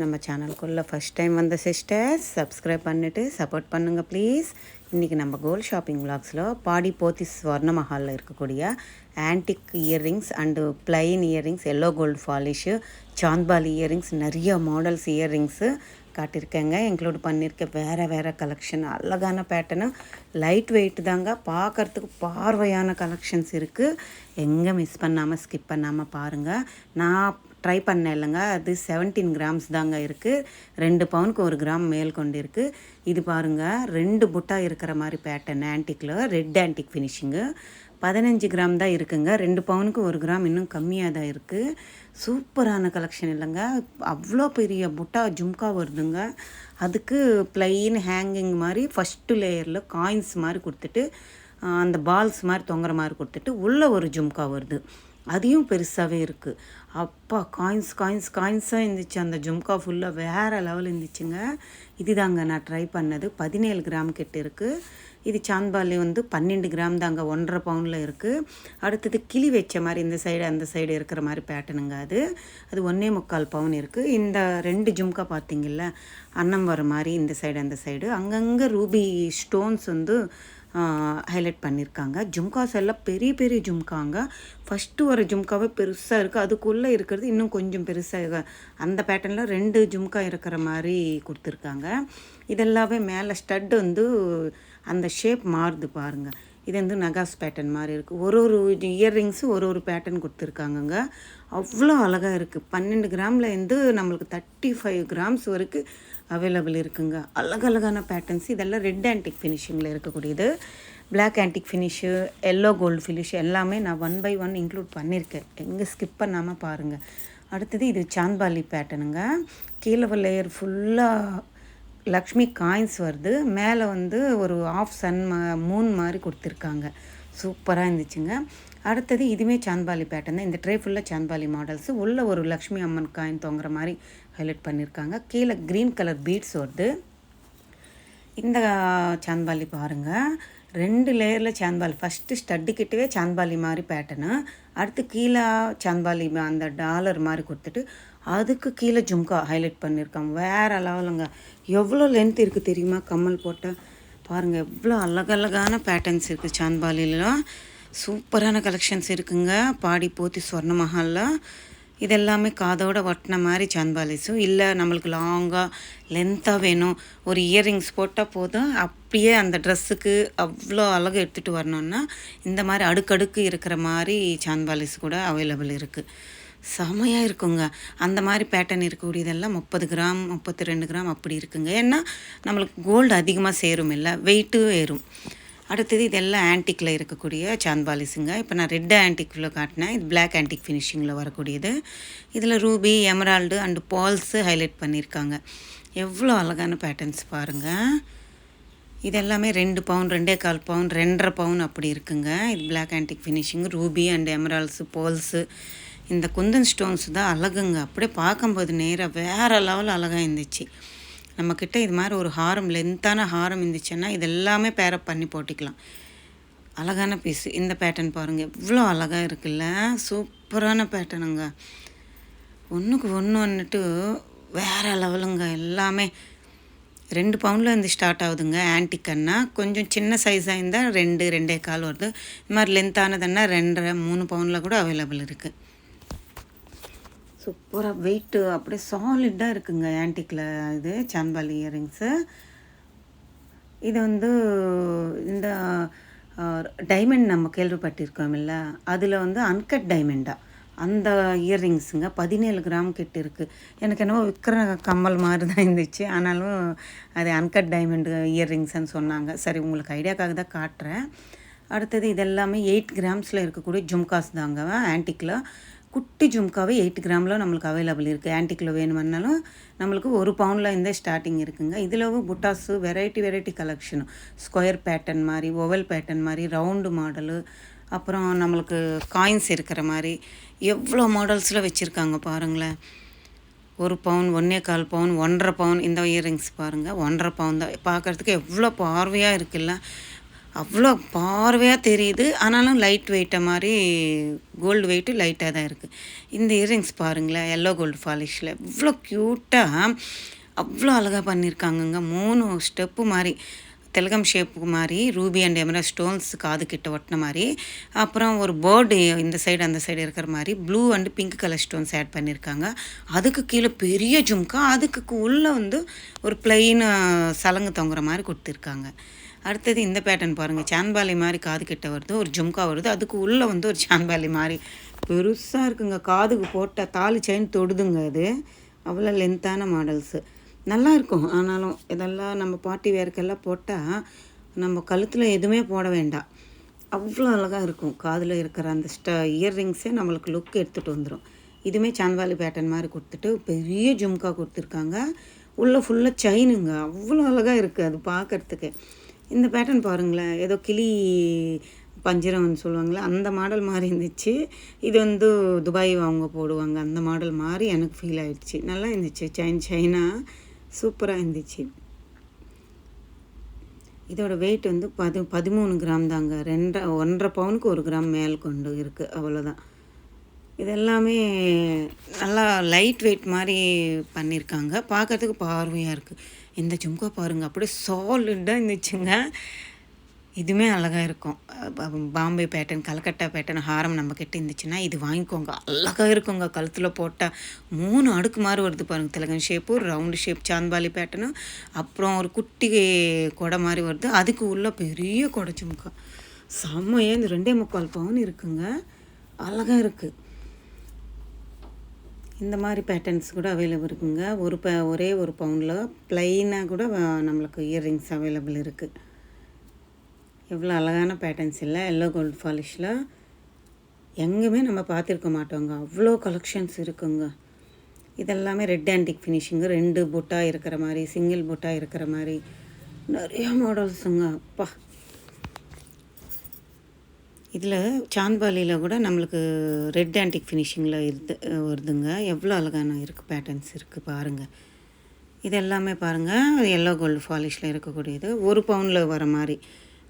நம்ம சேனலுக்குள்ளே first time வந்த சிஸ்டர்ஸ் சப்ஸ்கிரைப் பண்ணிவிட்டு சப்போர்ட் பண்ணுங்கள் ப்ளீஸ். இன்றைக்கி நம்ம கோல்ட் ஷாப்பிங் விலாக்ஸில் பாடி போத்திஸ் ஸ்வர்ண மஹாலில் இருக்கக்கூடிய antique earrings and plain earrings, yellow gold polish, chandbali earrings, நிறைய மாடல்ஸ் இயர்ரிங்ஸு காட்டியிருக்கேங்க. இன்க்ளூட் பண்ணியிருக்க வேறு கலெக்ஷன், அழகான பேட்டர்னு, லைட் வெயிட் தாங்க, பார்க்குறதுக்கு பார்வையான கலெக்ஷன்ஸ் இருக்குது. எங்கே மிஸ் பண்ணாமல் ஸ்கிப் பண்ணாமல் பாருங்கள். நான் ட்ரை பண்ணேன் இல்லைங்க, அது 17 கிராம்ஸ் தாங்க இருக்குது. 2 பவுனுக்கு 1 கிராம் மேல் கொண்டு இருக்குது. இது பாருங்கள், 2 புட்டா இருக்கிற மாதிரி பேட்டர்ன் ஆன்டிக்கில், ரெட் ஆன்டிக் ஃபினிஷிங்கு. 15 கிராம் தான் இருக்குங்க. 2 பவுனுக்கு 1 கிராம் இன்னும் கம்மியாக தான் இருக்குது. சூப்பரான கலெக்ஷன் இல்லைங்க. அவ்வளோ பெரிய புட்டா ஜும்கா வருதுங்க. அதுக்கு ப்ளைன் ஹேங்கிங் மாதிரி ஃபஸ்ட்டு லேயரில் காயின்ஸ் மாதிரி கொடுத்துட்டு, அந்த பால்ஸ் மாதிரி தொங்குற மாதிரி கொடுத்துட்டு உள்ளே ஒரு ஜும்கா வருது. அதையும் பெருசாகவே இருக்குது. அப்பா, காயின்ஸாக இருந்துச்சு. அந்த ஜும்கா ஃபுல்லாக வேறு லெவல் இருந்துச்சுங்க. இதுதாங்க நான் ட்ரை பண்ணது. 17 கிராம் கிட்ட இருக்குது. இது சாந்த்பாலி 12 கிராம் தாங்க, 1.5 பவுனில் இருக்குது. அடுத்தது கிளி வச்ச மாதிரி இந்த சைடு அந்த சைடு இருக்கிற மாதிரி பேட்டர்னுங்க. அது 1.25 பவுன் இருக்குது. இந்த 2 ஜும்கா பார்த்திங்கல்ல, அன்னம் வர மாதிரி இந்த சைடு அந்த சைடு அங்கங்கே ரூபி ஸ்டோன்ஸ் ஹைலைட் பண்ணியிருக்காங்க. ஜும்காஸ் எல்லாம் பெரிய ஜும்காங்க. ஃபஸ்ட்டு ஒரு ஜும்காவே பெருசாக இருக்குது, அதுக்குள்ளே இருக்கிறது இன்னும் கொஞ்சம் பெருசாக, அந்த பேட்டர்னில் 2 ஜும்கா இருக்கிற மாதிரி கொடுத்துருக்காங்க. இதெல்லாமே மேலே ஸ்டட் அந்த ஷேப் மாறுது பாருங்கள். இது நகாஸ் பேட்டர்ன் மாதிரி இருக்குது. ஒரு இயர்ரிங்ஸு ஒரு பேட்டர்ன் கொடுத்துருக்காங்கங்க. அவ்வளோ அழகாக இருக்குது. 12 கிராமில் நம்மளுக்கு 35 கிராம்ஸ் வரைக்கும் அவைலபிள் இருக்குங்க. அழகழகான பேட்டர்ன்ஸ். இதெல்லாம் ரெட் ஆன்டிக் ஃபினிஷிங்கில் இருக்கக்கூடியது. Black antique finish, yellow gold finish எல்லாமே நான் 1 by 1 இன்க்ளூட் பண்ணியிருக்கேன். எங்கே ஸ்கிப் பண்ணாமல் பாருங்கள். அடுத்தது இது சாந்த்பாலி பேட்டர்னுங்க. கீழே லேயர் ஃபுல்லாக லக்ஷ்மி காயின்ஸ் வருது. மேலே ஒரு ஆஃப் சன் மூன் மாதிரி கொடுத்துருக்காங்க. சூப்பராக இருந்துச்சுங்க. அடுத்தது இதுவுமே சாந்த்பாலி பேட்டர்ன் தான். இந்த ட்ரே ஃபுல்லாக சாந்த்பாலி மாடல்ஸு. உள்ளே ஒரு லக்ஷ்மி அம்மன் காயின் தொங்குற மாதிரி ஹைலைட் பண்ணியிருக்காங்க. கீழே க்ரீன் கலர் பீட்ஸ் வருது. இந்த சாந்த்பாலி பாருங்கள், 2 லேயரில் சாந்த்பாலி. ஃபஸ்ட்டு ஸ்டட்டுக்கிட்டவே சாந்த்பாலி மாதிரி பேட்டர்னு, அடுத்து கீழே சாந்த்பாலி அந்த டாலர் மாதிரி கொடுத்துட்டு அதுக்கு கீழே ஜும்கா ஹைலைட் பண்ணியிருக்காங்க. வேறு லெவலுங்க. எவ்வளோ லென்த் இருக்குது தெரியுமா கம்மல் போட்டால்? பாருங்கள், எவ்வளோ அழகழகான பேட்டர்ன்ஸ் இருக்குது சாந்த்பாலிலாம். சூப்பரான கலெக்ஷன்ஸ் இருக்குங்க பாடி போத்தி ஸ்வர்ண மஹாலில். இதெல்லாமே காதோட ஒட்டின மாதிரி சாந்த்பாலிஸும் இல்லை, நம்மளுக்கு லாங்காக லென்த்தாக வேணும், ஒரு இயர்ரிங்ஸ் போட்டால் போதும், அப்படியே அந்த ட்ரெஸ்ஸுக்கு அவ்வளோ அழகு எடுத்துகிட்டு வரணுன்னா இந்த மாதிரி அடுக்கடுக்கு இருக்கிற மாதிரி சாந்த்பாலிஸ் கூட அவைலபிள் இருக்குது. செமையாக இருக்குங்க. அந்த மாதிரி பேட்டர்ன் இருக்கக்கூடியதெல்லாம் 30 கிராம் 32 கிராம் அப்படி இருக்குங்க. ஏன்னா நம்மளுக்கு கோல்டு அதிகமாக சேரும் இல்லை, வெயிட்டும் ஏறும். அடுத்தது இதெல்லாம் ஆன்டிக்கில் இருக்கக்கூடிய சாந்த்பாலிஸுங்க. இப்போ நான் ரெட் ஆன்டிக்கில் காட்டினேன். இது பிளாக் ஆன்டிக் ஃபினிஷிங்கில் வரக்கூடியது. இதில் Ruby, Emerald and balls highlight பண்ணியிருக்காங்க. எவ்வளோ அழகான பேட்டர்ன்ஸ் பாருங்கள். இதெல்லாமே 2 பவுன் 2.25 பவுன் 2.5 பவுன் அப்படி இருக்குங்க. இது black antique finishing, ruby and emeralds, balls. இந்த குந்தன் ஸ்டோன்ஸ் தான் அழகுங்க. அப்படியே பார்க்கும்போது நேராக வேறு லெவல் அழகாக இருந்துச்சு. நம்மக்கிட்ட இது மாதிரி ஒரு ஹாரம், லென்த்தான ஹாரம் இருந்துச்சுன்னா இதெல்லாமே பேரப் பண்ணி போட்டிக்கலாம். அழகான பீஸு. இந்த பேட்டர்ன் பாருங்கள், எவ்வளோ அழகாக இருக்குல்ல. சூப்பரான பேட்டர்னுங்க. ஒன்றுக்கு ஒன்று வேறு லெவலுங்க. எல்லாமே 2 பவுனில் ஸ்டார்ட் ஆகுதுங்க. ஆன்டிக்கன்னா கொஞ்சம் சின்ன சைஸாக இருந்தால் 2 2.25 வருது. இது மாதிரி லென்த்தானதுன்னா 2.5 3 பவுனில் கூட அவைலபிள் இருக்குது. சூப்பராக வெயிட்டு அப்படியே சாலிட்டாக இருக்குங்க ஆன்டிக்கில். இது சாந்த்பாலி இயர்ரிங்ஸு. இது இந்த டைமண்ட் நம்ம கேள்விப்பட்டிருக்கோம் இல்லை, அதில் அன்கட் டைமண்டாக அந்த இயர்ரிங்ஸுங்க. 17 கிராம் கிட்ட இருக்குது. எனக்கு என்னவோ விற்கிற கம்மல் மாதிரி தான் இருந்துச்சு, ஆனாலும் அது அன்கட் டைமண்ட் இயர்ரிங்ஸ்ன்னு சொன்னாங்க. சரி, உங்களுக்கு ஐடியாக்காக தான் காட்டுறேன். அடுத்தது இதெல்லாமே 8 கிராம்ஸில் இருக்கக்கூடிய ஜும்காஸ் தாங்க. ஆன்டிக்கில் குட்டி ஜும்காவே 8 கிராமில் நம்மளுக்கு அவைலபிள் இருக்குது. ஆன்டிக்கில் வேணுமன்னாலும் நம்மளுக்கு 1 பவுனில் ஸ்டார்டிங் இருக்குங்க. இதில் புட்டாஸு வெரைட்டி கலெக்ஷனு, ஸ்கொயர் பேட்டர்ன் மாதிரி, ஓவல் பேட்டர்ன் மாதிரி, ரவுண்டு மாடலு, அப்புறம் நம்மளுக்கு காயின்ஸ் இருக்கிற மாதிரி எவ்வளோ மாடல்ஸில் வச்சுருக்காங்க பாருங்களேன். 1 பவுன் 1.25 பவுன் 1.5 பவுன். இந்த இயர்ரிங்ஸ் பாருங்கள், 1.5 பவுன் தான். பார்க்குறதுக்கு எவ்வளோ பார்வையாக இருக்குல்ல. அவ்வளோ பார்வையாக தெரியுது. ஆனாலும் லைட் வெயிட்டாக மாதிரி கோல்டு வெயிட்டு லைட்டாக தான் இருக்குது. இந்த இயரிங்ஸ் பாருங்களேன், எல்லோ கோல்டு பாலிஷில் இவ்வளோ க்யூட்டாக அவ்வளோ அழகாக பண்ணியிருக்காங்கங்க. 3 ஸ்டெப்பு மாதிரி திலகம் ஷேப்பு மாதிரி ரூபி அண்ட் எமரல்ட் ஸ்டோன்ஸ் காது கிட்ட ஒட்டின மாதிரி, அப்புறம் ஒரு பேர்டு இந்த சைடு அந்த சைடு இருக்கிற மாதிரி blue and pink colour stones add பண்ணியிருக்காங்க. அதுக்கு கீழே பெரிய ஜும்கா, அதுக்கு உள்ளே வந்து ஒரு பிளெயின் சலங்கு தொங்குற மாதிரி கொடுத்துருக்காங்க. அடுத்தது இந்த பேட்டர்ன் பாருங்கள், சான்பாலி மாதிரி காது கிட்ட வருது, ஒரு ஜும்கா வருது, அதுக்கு உள்ளே வந்து ஒரு சான்பாலி மாதிரி பெருசாக இருக்குங்க. காதுக்கு போட்ட தாலி செயின் தொடுதுங்க. அது அவ்வளோ லென்த்தான மாடல்ஸு நல்லா இருக்கும். ஆனாலும் இதெல்லாம் நம்ம பார்ட்டி வேர்க்கெல்லாம் போட்டால் நம்ம கழுத்தில் எதுவுமே போட வேண்டாம், அவ்வளோ அழகாக இருக்கும். காதில் இருக்கிற அந்த இயர்ரிங்ஸே நம்மளுக்கு லுக் எடுத்துகிட்டு வந்துடும். இதுவுமே சான்வாலி பேட்டர்ன் மாதிரி கொடுத்துட்டு பெரிய ஜும்கா கொடுத்துருக்காங்க. உள்ளே ஃபுல்லாக செயினுங்க, அவ்வளோ அழகாக இருக்குது அது பார்க்குறதுக்கு. இந்த பேட்டர்ன் பாருங்களேன், ஏதோ கிளி பஞ்சரம்னு சொல்லுவாங்களே அந்த மாடல் மாதிரி இருந்துச்சு. இது வந்து துபாய் அவங்க போடுவாங்க அந்த மாடல் மாதிரி எனக்கு ஃபீல் ஆகிடுச்சு. நல்லா இருந்துச்சு, செயினாக சூப்பராக இருந்துச்சு. இதோட வெயிட் வந்து 13 கிராம் தாங்க. 1.5 பவுனுக்கு 1 கிராம் மேல் கொண்டு இருக்குது, அவ்வளோதான். இதெல்லாமே நல்லா லைட் வெயிட் மாதிரி பண்ணியிருக்காங்க, பார்க்குறதுக்கு பார்வையாக இருக்குது. இந்த ஜும்கா பாருங்கள், அப்படியே சாலிடாக இருந்துச்சுங்க. இதுவுமே அழகாக இருக்கும். பாம்பே பேட்டர்ன், கல்கட்டா பேட்டர்ன் ஹாரம் நம்மக்கிட்ட இருந்துச்சுன்னா இது வாங்கிக்கோங்க, அழகாக இருக்குங்க. கழுத்தில் போட்டால் 3 அடுக்கு மாதிரி வருது பாருங்கள். திலகம் ஷேப்பு, ரவுண்டு ஷேப் சான்பாலி பேட்டர்னு, அப்புறம் ஒரு குட்டி கொடை மாதிரி வருது, அதுக்கு உள்ள பெரிய கொடை ஜும்கா. செம்மையாக இந்த 2.25 பவுன் இருக்குங்க, அழகாக இருக்குது. இந்த மாதிரி பேட்டர்ன்ஸ் கூட அவைலபிள் இருக்குங்க. ஒரே ஒரு பவுனில் ப்ளைனாக கூட நம்மளுக்கு இயர்ரிங்ஸ் அவைலபிள் இருக்குது. எவ்வளோ அழகான பேட்டர்ன்ஸ் இல்லை, எல்லோ கோல்டு பாலிஷில் எங்கேயுமே நம்ம பார்த்துருக்க மாட்டோங்க, அவ்வளோ கலெக்ஷன்ஸ் இருக்குங்க. இதெல்லாமே ரெட் ஆன்டிக் ஃபினிஷிங்கு, 2 புட்டா இருக்கிற மாதிரி, சிங்கிள் புட்டா இருக்கிற மாதிரி நிறைய மாடல்ஸுங்க. அப்பா, இதில் சாந்த்பாலியில் கூட நம்மளுக்கு ரெட் ஆன்டிக் ஃபினிஷிங்கில் வருதுங்க. எவ்வளோ அழகான இருக்குது, பேட்டர்ன்ஸ் இருக்குது பாருங்கள். இது எல்லாமே பாருங்கள் எல்லோ கோல்டு பாலிஷில் இருக்கக்கூடியது. 1 பவுனில் வர மாதிரி,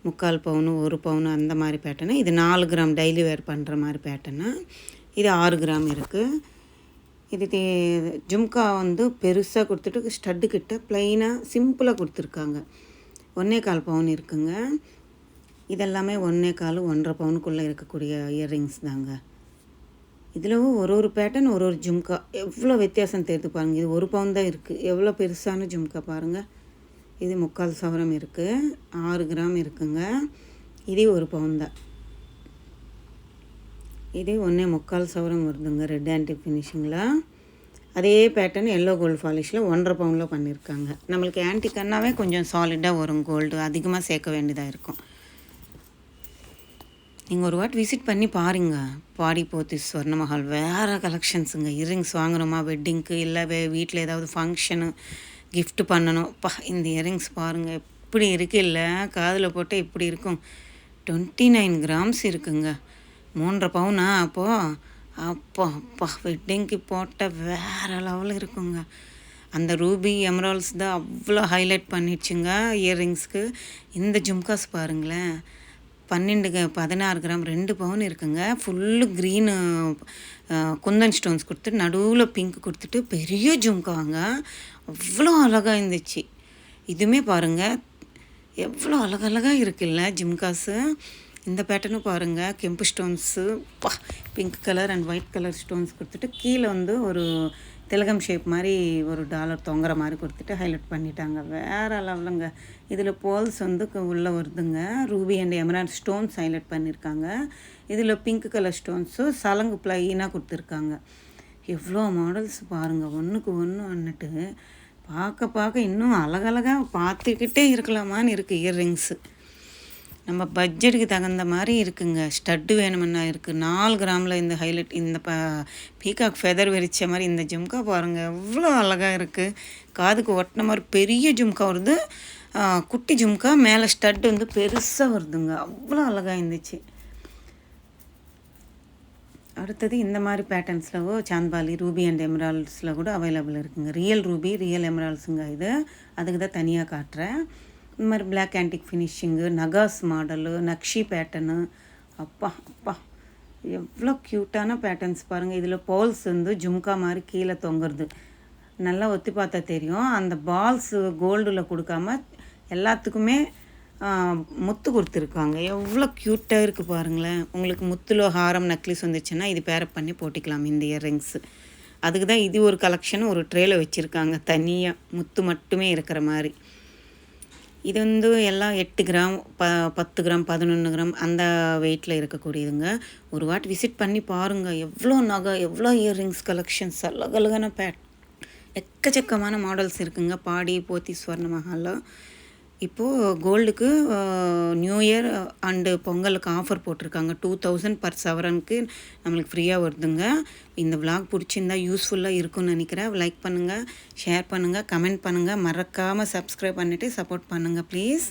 3/4 பவுனு 1 பவுனு அந்த மாதிரி பேட்டர்னு. இது 4 கிராம் டெய்லி வேர் பண்ணுற மாதிரி பேட்டர்னு. இது 6 கிராம் இருக்குது. இது ஜும்கா வந்து பெருசாக கொடுத்துட்டு ஸ்டட்டு கிட்ட ப்ளைனாக சிம்பிளாக கொடுத்துருக்காங்க. 1.25 பவுன் இருக்குங்க. இதெல்லாமே 1.25 1.5 பவுனுக்குள்ளே இருக்கக்கூடிய இயர்ரிங்ஸ் தாங்க. இதில் ஒரு பேட்டர்ன் ஒரு ஜும்கா எவ்வளோ வித்தியாசம் தெரியுது பாருங்கள். இது 1 பவுன் தான் இருக்குது, எவ்வளோ பெருசான ஜும்கா பாருங்கள். இது 3/4 சவரம் இருக்குது, 6 கிராம் இருக்குங்க. இதே 1 பவுன் தான். இதே 1.25 சவரம் வருதுங்க ரெட் ஆன்டிக் ஃபினிஷிங்கில். அதே பேட்டர்ன் எல்லோ கோல்டு பாலிஷில் 1.5 பவுனில் பண்ணியிருக்காங்க. நம்மளுக்கு ஆன்டிக்கன்னாவே கொஞ்சம் சாலிடாக வரும், கோல்டு அதிகமாக சேர்க்க வேண்டியதாக இருக்கும். நீங்கள் ஒரு வாட்டி விசிட் பண்ணி பாருங்கள். பாடி போத்திஸ் ஸ்வர்ண மஹால் வேறு கலெக்ஷன்ஸுங்க. இயரிங்ஸ் வாங்கணுமா வெட்டிங்க்கு, இல்லை வீட்டில் ஏதாவது ஃபங்க்ஷனு கிஃப்ட் பண்ணணும், இந்த இயரிங்ஸ் பாருங்கள் எப்படி இருக்குது. இல்லை காதில் போட்டால் இப்படி இருக்கும். 29 கிராம்ஸ் இருக்குங்க, 3.5 பவுனா. அப்போ வெட்டிங்க்கு போட்டால் வேறு லெவலில் இருக்குங்க. அந்த ரூபி எமரால்ட்ஸ் தான் அவ்வளோ ஹைலைட் பண்ணிடுச்சுங்க இயர்ரிங்ஸ்க்கு. இந்த ஜும்காஸ் பாருங்களேன், 16 கிராம் 2 பவுன் இருக்குங்க. ஃபுல்லு க்ரீனு குந்தன் ஸ்டோன்ஸ் கொடுத்துட்டு நடுவில் பிங்க் கொடுத்துட்டு பெரிய ஜும்காங்க, அவ்வளோ அழகாக இருந்துச்சு. இதுவுமே பாருங்கள் எவ்வளோ அழகழகாக இருக்குல்ல ஜும்காஸு. இந்த பேட்டர்னும் பாருங்கள், kemp stones, pink colour and white colour stones கொடுத்துட்டு கீழே வந்து ஒரு திலகம் ஷேப் மாதிரி ஒரு டாலர் தொங்குற மாதிரி கொடுத்துட்டு ஹைலைட் பண்ணிட்டாங்க. வேறு லெவலுங்க. இதில் போல்ஸ் வந்து உள்ளே வருதுங்க. Ruby and emerald stones highlight பண்ணியிருக்காங்க. இதில் பிங்க் கலர் ஸ்டோன்ஸு சலங்கு ப்ளைனாக கொடுத்துருக்காங்க. எவ்வளோ மாடல்ஸ் பாருங்கள், ஒன்றுக்கு ஒன்று வந்துட்டு பார்க்க இன்னும் அழகழகாக பார்த்துக்கிட்டே இருக்கலாமான்னு இருக்குது இயர்ரிங்ஸு. நம்ம பட்ஜெட்டுக்கு தகுந்த மாதிரி இருக்குங்க. ஸ்டட்டு வேணுமுன்னா இருக்குது. 4 கிராமில் இந்த ஹைலைட், இந்த பீகாக் ஃபெதர் விரிச்ச மாதிரி இந்த ஜும்கா பாருங்கள் எவ்வளோ அழகாக இருக்குது. காதுக்கு ஒட்டின மாதிரி பெரிய ஜும்கா வருது, குட்டி ஜும்கா மேலே ஸ்டட் வந்து பெருசாக வருதுங்க, அவ்வளோ அழகாக இருந்துச்சு. அடுத்தது இந்த மாதிரி பேட்டர்ன்ஸில் சாந்த்பாலி ரூபி அண்ட் எமரால்ட்ஸில் கூட அவைலபிள் இருக்குங்க. ரியல் ரூபி ரியல் எமரால்ட்ஸுங்க. இது அதுக்கு தான் தனியாக காட்டுறேன். இந்த மாதிரி black antique finishing, nakas model, nakshi pattern. அப்பா அப்பா எவ்வளோ க்யூட்டான பேட்டர்ன்ஸ் பாருங்கள். இதில் பால்ஸ் வந்து ஜும்கா மாதிரி கீழே தொங்குறது. நல்லா ஒத்தி பார்த்தா தெரியும். அந்த பால்ஸு கோல்டில் கொடுக்காம எல்லாத்துக்குமே முத்து கொடுத்துருக்காங்க. எவ்வளோ க்யூட்டாக இருக்குது பாருங்களேன். உங்களுக்கு முத்தில் ஹாரம் நெக்லஸ் வந்துச்சுன்னா இது பேரப் பண்ணி போட்டிக்கலாம் இந்த இயர்ரிங்ஸு. அதுக்கு தான் இது ஒரு கலெக்ஷன் ஒரு ட்ரேயில் வச்சுருக்காங்க தனியாக முத்து மட்டுமே இருக்கிற மாதிரி. இது வந்து எல்லாம் 8 கிராம் 10 கிராம் 11 கிராம் அந்த வெயிட்டில் இருக்கக்கூடியதுங்க. ஒரு வாட்டி விசிட் பண்ணி பாருங்கள். எவ்வளோ நகை, எவ்வளோ இயர்ரிங்ஸ் கலெக்ஷன்ஸ், அழகழகான எக்கச்சக்கமான மாடல்ஸ் இருக்குங்க பாடி போத்தீஸ் ஸ்வர்ண மஹாலில். இப்போது கோல்டுக்கு நியூ இயர் அண்டு பொங்கலுக்கு ஆஃபர் போட்டிருக்காங்க. 2000 பர் சவரனுக்கு நம்மளுக்கு ஃப்ரீயாக வருதுங்க. இந்த விளாக் பிடிச்சிருந்தா யூஸ்ஃபுல்லாக இருக்கும்னு நினைக்கிறேன். லைக் பண்ணுங்கள், ஷேர் பண்ணுங்கள், கமெண்ட் பண்ணுங்கள், மறக்காமல் சப்ஸ்கிரைப் பண்ணிவிட்டு சப்போர்ட் பண்ணுங்கள் ப்ளீஸ்.